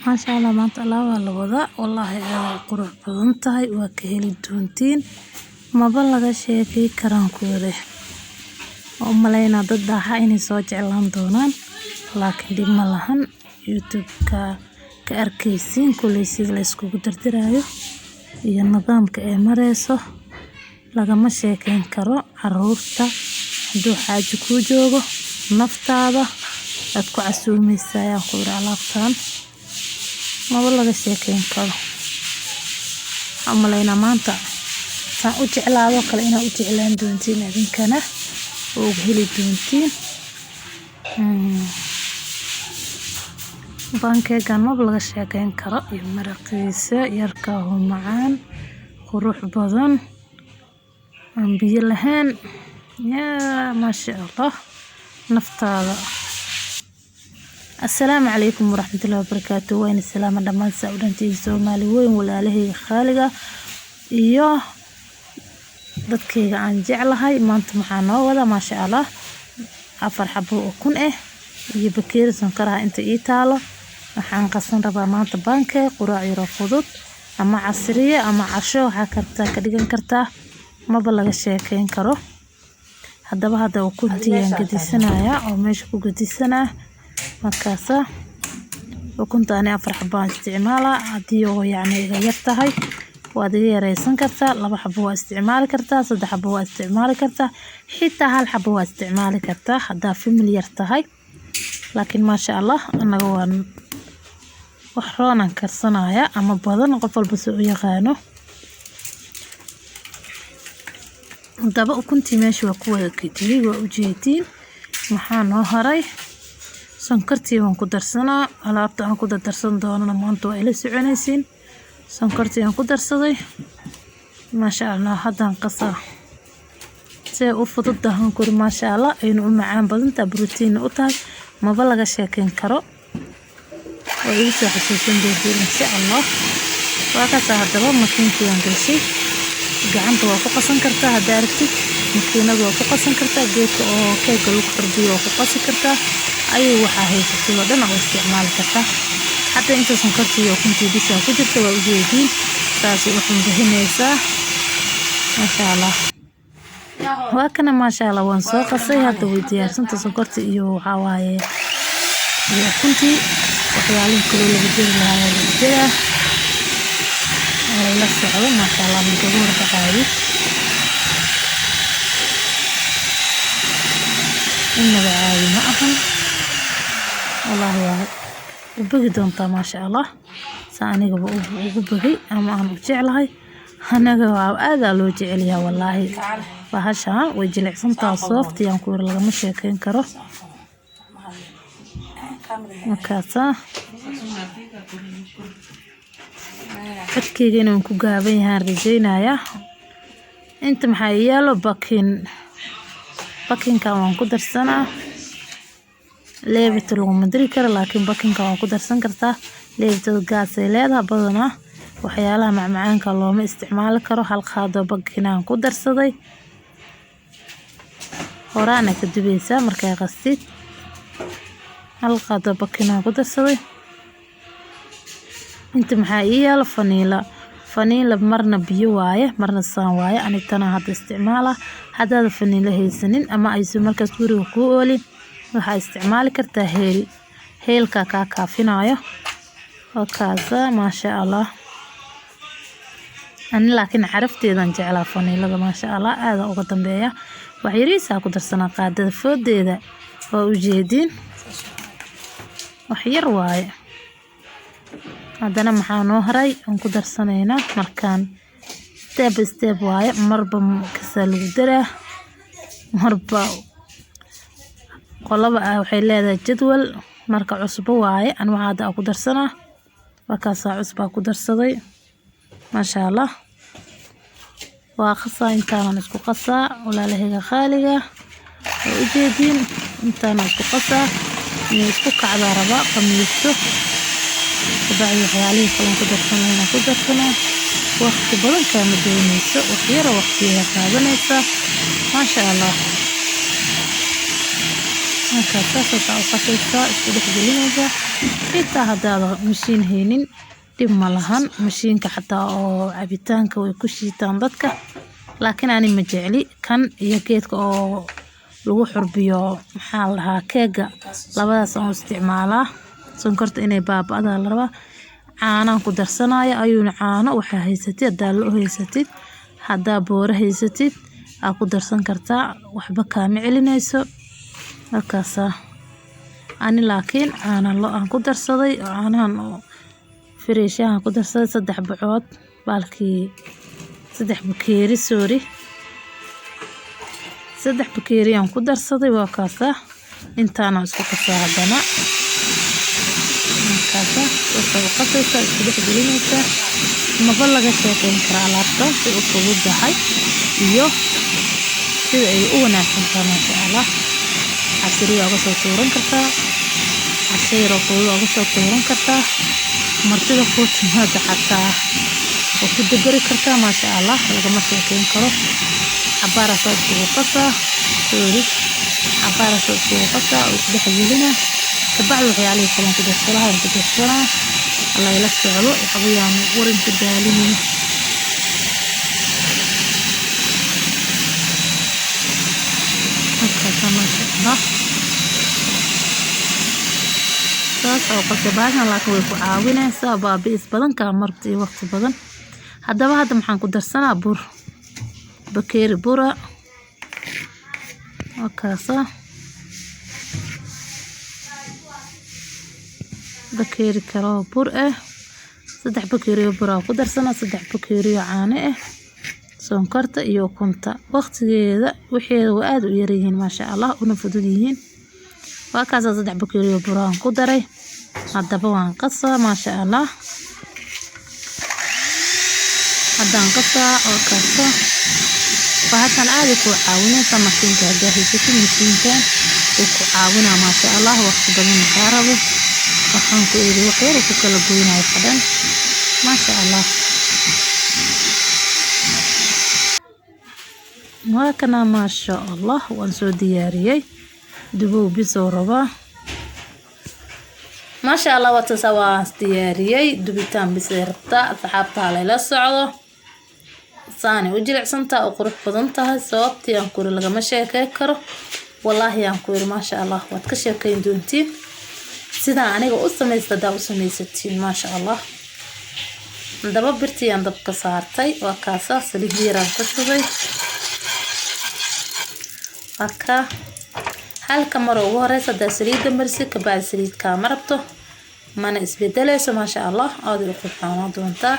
ما شاء الله ما شاء الله والله والله قروح بدن tahay waa ka heli doontiin maba laga sheekay karaan kuwada oo malayna dad baaha inay soo jeclaan doonaan laakiin dib ma lahan youtube-ka ka arkaysiin kulay sida la isku dardaraayo iyo nidaamka ay mareyso lagama sheekayn karo caruurta haduu xaaji ku joogo naftaada aad ku casuumaysaa yaa ku alaabtaan maba laga sheekayn karo amalayna maanta saan u jeclaado kale inaa u jeclaan doontiin idinkana oo heli doontiin bankeega maba laga sheekayn karo iyo maraqiisa yarka oo macaan qurux badan aan biyo lahayn yaa ma sha Allah naftaada السلام عليكم ورحمة الله وبركاته وين السلام دمان سعودنتي سومالي وين walaalahey khaaliga iyo dadkayga aan jeclahay maanta maxaa noo wada ma sha Allah 4 xabo oo kun iyo bakeeri sonkaraha inta ii taalo waxaan qasan rabaa maanta bankay quraac yar fudud ama casriye ama casho waxa kartaa ka dhigan kartaa maba laga sheekayn karo hadaba hada ukuntiyan gadisanaya oo meesha ku gadisanaa markaasa ukunta ani 4 xabo isticmaala hadii oo yacni iga yar tahay waad iga yareysan kartaa 2 xabo waa isticmaali kartaa 3 xabo waa isticmaali kartaa xitaa 1 xabo waa isticmaali kartaa hadaa family yar tahay laakiin ma sha Allah anaga waan wax roonan karsanaya ama badan qof walba soo yaqaano daba ukuntii meesha waa ku wada kadiyay waa u jeedin maxaa noo haray sonkortii waan ku darsanaa alaabta aan ku darsan doonana maanta waa ila soconaysiin sonkortii aan ku darsaday ma sha Allah hadan qasaa see u fududahan kuri ma sha Allah aynu u macaan badanta borotiin u tahay maba laga sheekayn karo oo ii soo xasuusin doontiin insha Allah waa ka hadaba makiintii aan gashay gacanta waa ku qasan kartaa hadaa aragtid makiinada waa ku qasan kartaa geedka oo keega lagu qardiyo waa ku qasi kartaa ayuu waxa haysatay oo dhan oo isticmaal kartaa hatta inta sonkortii oo kuntii bisa ku jirta waa u jeedin taasi waxaan bixinaysaa ma sha Allah waa kana ma sha Allah waan soo qasay hadda way diyaarsanta sonkortii iyo waxa waaye iyo kuntii waxyaalaha kale lagu jiri lahaa la socdo ma sha Allah mid ugu horqaadi inaba caadi ma ahan والله واحد وبقي دونتا ما شاء الله ساني وبقي أما أنا بجعلها أنا هذا لو جعلها والله فهشها ويجلع سنتا صوفت ينكور لغا مشي كين كرو مكاسا فكيجين ونكو قابين هارجينا يا انت محايالو باكين كمان قدر سنة leebta lagu madri karo laakiin bakinka waa ku darsan kartaa leebta gaas ay leedahay badanaa waxyaalaha macmacaanka looma isticmaali karo hal qaado bakinaan ku darsaday horaana ka dibeysa markay qastid hal qaado bakinaan ku darsaday inta maxaa ii yaalo faniila marna biyo waaye marna saan waaye anitana hadda isticmaala hadaada faniila haysanin ama aysu markaas guriga ku oolin waxaa isticmaali kartaa heelka ka kaafinayo oo kaasa ma sha Allah ani laakiin carafteedan jeclaa faniilada ma sha Allah aad uga dambeeya wax yariisa ku darsanaa qaadada foodeeda oo u jeedin wax yar waaye hadana maxaa noo haray aan ku darsanayna markaan step waaye marba kasa lagu daraa marba qolaba waxay leedahay jadwal marka cusbo waaye aan waxa ku darsanaa markaas cusba ku darsaday ma sha Allah waa qasaa intaan isku qasaa walaalahayga khaaliga oo u jeedin intaan isku qasaa isku kacda raba qamiisto bacdi waxyaalihi kale ku darsanaa waqti badan kama doonayso wax yar waqti qaadanaysa ma sha Allah markaas saasa u qasaysaa isku dhex gelinaysaa xitaa haddaad mashiin haynin dhib ma lahan mashiinka xataa oo cabitaanka way ku shiitaan dadka laakiin ani ma jecli kan iyo geedka oo lagu xurbiyo maxaa la dhahaa keega labadaas aan isticmaalaa sonkorta inay baaba'daa la rabaa caanaan ku darsanaya ayuuna caano waxaa haysatid haddaa loo haysatid haddaa boora haysatid aa ku darsan kartaa waxba kaama celinayso markaasa ani laakiin caana lo aan ku darsaday oo caanahan oo freeshahan ku darsaday 3 bacood baalkii 3 bakeeri 3 bakeeri aan ku darsaday waa kaasa intaana isku qasaa hadana markaasa waxay qasaysaa isku dhex gelinaysaa maba laga sheekeyn karaa alaabta si u fududahay iyo sida ay u wanaagsan tahay masha Allah casriga uga soo tuuran kartaa casayro fudud uga soo tuuran kartaa martida ku timaada xataa oo ku degari kartaa masha Allah lagama sheekeyn karo cabaara soo qasaa cabaara soo qasaa oo dhex gelina kabacdi waxyaalaha kale ku darsanaa Allah ila socdo waxaan warin ku daalinin markaasa masha Allah saas oo qasabaan laakiin way ku caawinaysaa baabi'is badan ka martii waqti badan hadaba hadda maxaan ku darsanaa bur bakeeri bura wakaasa bakeeri karo bur 3 bakeeri bur ku darsanaa 3 bakeeri caano sonkorta iyo ukunta waqtigeeda wixii aad u yaryihiin masha Allah una fudud yihiin waa kaas 3 bakeeri bur aan ku daray hadaba waan qasaa masha Allah haddaan qasaa oo kaasa waxaan aad ku caawinaysaa makiinka gaahaysiin makiinka oo ku caawinaa masha Allah waqti badan ma rabo waxaan ku eeday waxyar ku kala goynayo xadan masha Allah kana masha Allah waan soo diyaariyay dubow bisoo rabaa masha Allah wata sawaa diyaariyay dubitaan bisay rabtaa asxaabta la socdo saani u jilicsantaa oo qurux badan tahay sababtii aan ku lagama sheekay karo wallahi aan ku masha Allah waad ka sheekayn doontiin sida aniga u sameysada u sameysatiin masha Allah daba birtii aan dabka saartay waa kaasa saliid yaraan ka shubay aka halka mar ugu horeysa saliid marsi ka baad saliid ka marabto mana isbedelayso masha Allah aad u qurxoon doontaa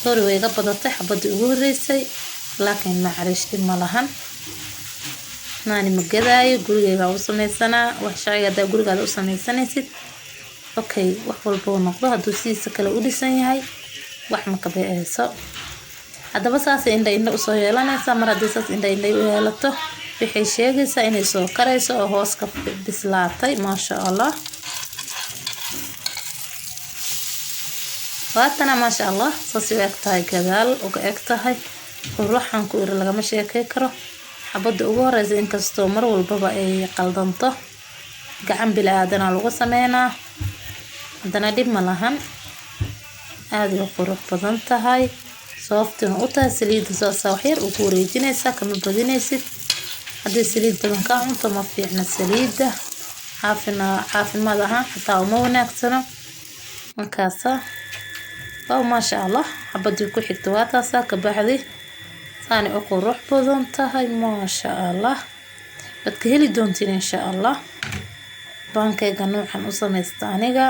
sorry way ga badatay xabadii ugu horeysay laakiin ma xariishti ma lahan naani ma gadaayo gurigeyga u sameeysanaa wax shaqada gurigaada u sameysanaysid okay wax walba oo noqdo haduu siisa kala u dhisan yahay wax ma ka beeyso hadaba saas indha u soo yeelanaysa mar hadii saas indha u yeelato wixii sheegaysa inay soo karayso oo hoos ka bislaatay masha Allah waatana masha Allah saasi waqtahay gadaal uga egtahay ruuxan ku ir lagama sheekay karo xabada ugu horeysa in kasto mar walba ay qaldanto gacan bilaadan lagu sameeynaa hadana dib ma lahan aad u qurux badan tahay sababtuna u tahay saliid soo waxyar ugu wareejinaysa kama badinaysid hadii saliid badan ka cunto ma fiicna saliida caafimaad ahaan xataa uma wanaagsano markaasa oo masha Allah xabadii ku xigto waa taasa ka baxday saani u qurux badan tahay masha Allah dadka heli doontiin insha Allah baankayga noocan u sameystaa aniga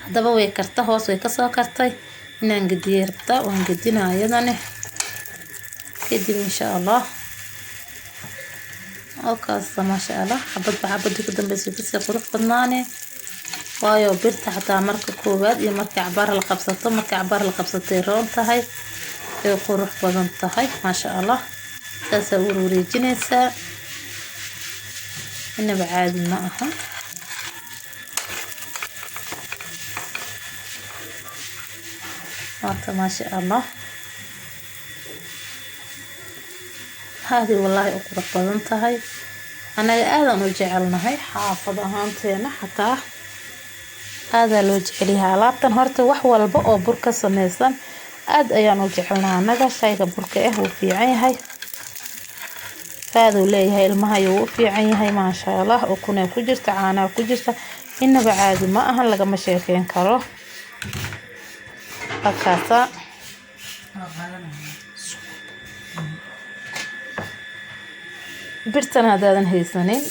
hadaba way karta hoos way ka soo kartay inaan gadiyo rabtaa waan gadinaa ayadana kadib insha Allah oo kaas masha Allah xabadii ku dambeysay si qurux badnaane waayo birta xataa marka koowaad iyo marka cabaar la qabsatay roon tahay ee qurux badan tahay masha Allah taas oo wareejinaysa inaba caadi ma aha ما شاء الله هذه والله أقرب بدنتهاي أنا آذان وجعلنا هاي حافظ هانتينا حتى هذا لو جعليها لابتن هرت وحول البقى بركة سميسا آد أيان وجعلنا نجا شايك بركة وفي عينها فهذا ليه هاي المهاي وفي عينها ما شاء الله وكنا كجرت عانا كجرت إنه بعد ما أهل لقى مشاكين كرو هكذا برتنا هذا هيسنين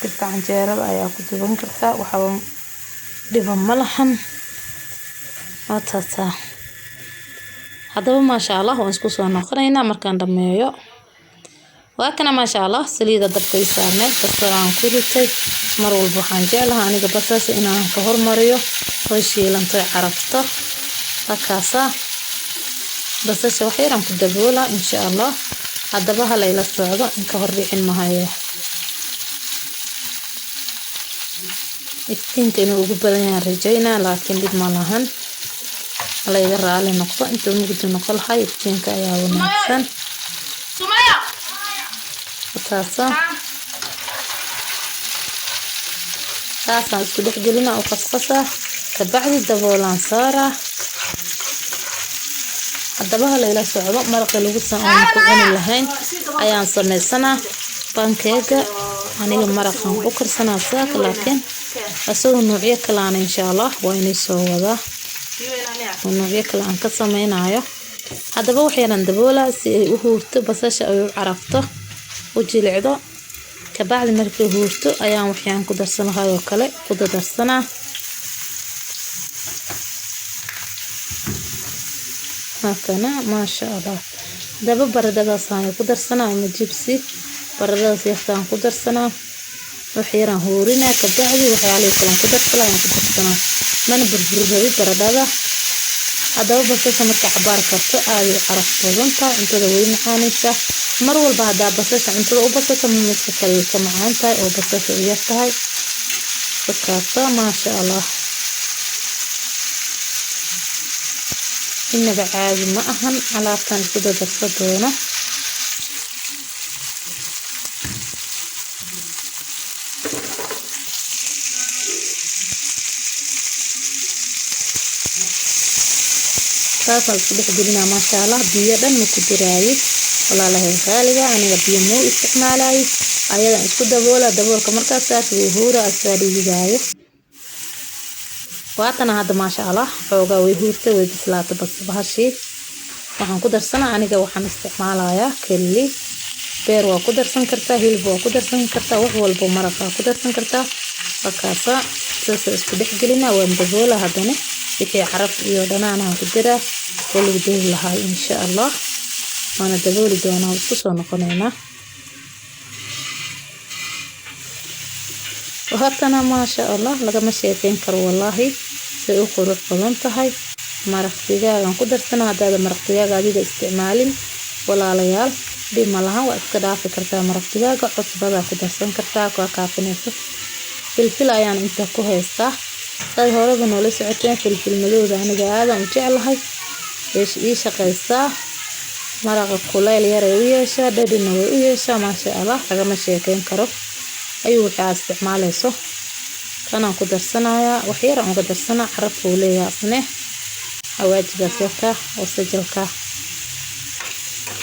برت عنجيرة أيا كنت بنكرتا وحاول دبن ملحن وتتا هذا ما شاء الله ونسكو سو نقرينا مركان دميو وكنا ما شاء الله سليدة دبكي سارنay basaraan ku ritay mar walba waxaan jeclahay aniga basaas inaan ka hormariyo oo shiilantay carafta hakaasa basasha wax yaraan ku daboola insha Allah hadaba halayla socdo in ka hor dhicin mahayo iftiinka inuu ugu badan yahay rajaynaa laakiin dib ma lahan halayga raali noqdo inta mugdi noqol hay iftiinka ayaa wanaagsan Sumaya taasa isku dhex gelina oo qasqasa ka bacdi daboolan saara hadaba halayla socdo maraq lagu sameeyo ku cuni lahayn ayaan sameysana pancake aniga maraqan u karsanaa saak laakiin asoo nuuciyo kale aan insha Allah waa inay soo wada nuuciyo kale aan ka sameeynayo hadaba waxaan daboola si ay u huurto basasha ay u carafto وجيلعدو كبعد مركي هورتو أيام وحيان كدرسنا هاي وكله كدرسنا هكذا ما شاء الله دابا بردة صانع كدرسنا ومجيبسي بردة سيختان كدرسنا وحيرا هورينا كبعد وحيالي كلام كدرسنا من بربربي بردة هذا بس مركي عبارة كرتو آدي عرف بلونتا انتو دوين حانيسة mar walba hada basasha cuntada u basasha midka kale ka macaan tahay oo basasha u yar tahay fakaato ma sha Allah inaba caadi ma ahan alaabtan sida darsadoona taasoo isku dhex gelina ma sha Allah biyo dhan ku diraayay والله له غالية أنا قبل مو استعمالي أيضا إسكو دبولة كمركز ساس وهورة أسفاري جاية واتنا هذا ما شاء الله حوجا وهورته وبسلاته بس بهالشيء وحن قدر سنة أنا جو وحن استعمالها كلي بير وقدر سنكرتا هيل وقدر سنكرتا وهو البومرقة قدر سنكرتا فكاسة ساس إسكو دحجلنا وندبولة هذا بكي عرف يودنا أنا قدره واللي بديه لها إن شاء الله أنا دبولي دونا وصوصو نقنينا وهبتنا ما شاء الله لقى مشيتين كرو والله سيقول قلنتهاي مرق دجاج قدر سنة هذا مرق دجاج هذا استعمال ولا ليال بما لها وأكدا فكرتها مرق دجاج عصبة قدر سن كرتها كافنيسو فلفل يعني أنت كويسة صار هذا بنولي ساعتين فلفل ملوذ أنا جاهزة وجعلها إيش قيسة مرق كلها اللي يرويها بدنا ويرويها ما شاء الله لقى مشيتين كرو أيوة حاس استعماله صح كان قدر سنة وحيرا قدر سنة عرفوا لي أصنه حواجب سكة وسجلك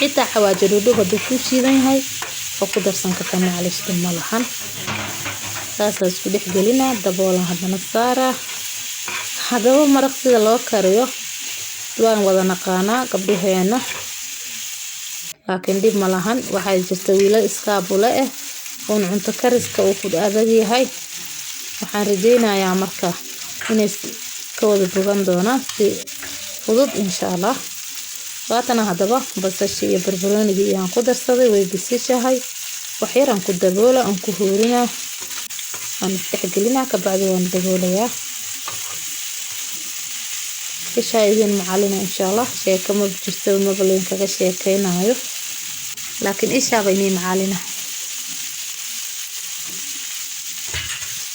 حتى حواجب ردو بدو كوشي ذي هاي وقدر سنة كان معلش دم لحن ساسا سودح قلنا دبولا هذا نصارى هذا هو مرق سيدا لو كاريو دوان وضا نقانا قبل هينا لكن ديب ملحن وحاي جستويلة إسكابولا oon cunto kariska uu ku adag yahay waxaan rajeynayaa marka inay ka wada bogan doonaan si fudud insha Allah waatana hadaba basasha iyo barbarooniga aan ku darsaday way bisishahay wax yar aan ku daboola aan ku huurina aan tixgelina ka bacdi waan daboolayaa isha idin macalina insha Allah sheeko ma jirto ma baleen kaga sheekeynayo laakiin isha bayni macalina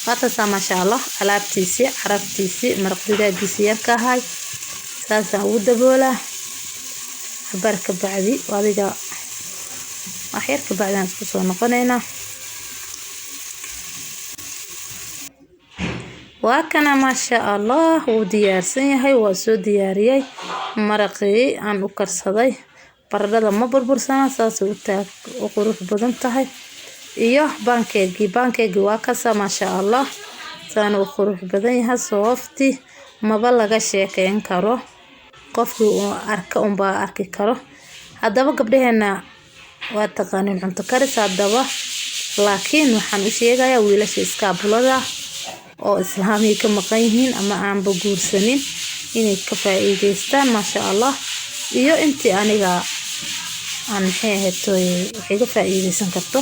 هذا ما شاء الله علابتيسي عرفتيسي مرق دجاجيسي يركا هاي ساسا ودبولا بركة بعدي وهذا أخير كبعدين سكسو نقنينا وكنا ما شاء الله وديار سنيهاي وسو دياريي مرقي عن أكرصدي بردada ma burbursana saas u taag oo qurux badan tahay iyo baankeygi waa kasa ma sha Allah saan u qurux badan yahay soofti maba laga sheekeyn karo qofku oo arki karo hadaba gabdhaheena waa taqaanin cunto karis hadaba laakiin waxaan u sheegayaa wiilasha iskaabulada oo islaamiga ka maqan yihiin ama aan guursanin inay ka faa'iideystaan ma sha Allah iyo intii aniga aan heetoy waxay ka faa'iideysan karto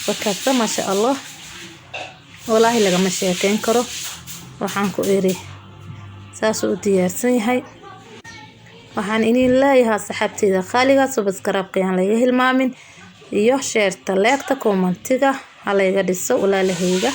wakata ma sha Allah wallahi laga ma sheekeyn karo waxaan ku iri saas u diyaarsan yahay waxaan inii leeyahay saxaabtayda qaaliga subscribe-ka laga hilmaamin iyo share-ta like-ta commentiga halayga dhiso walaalahayga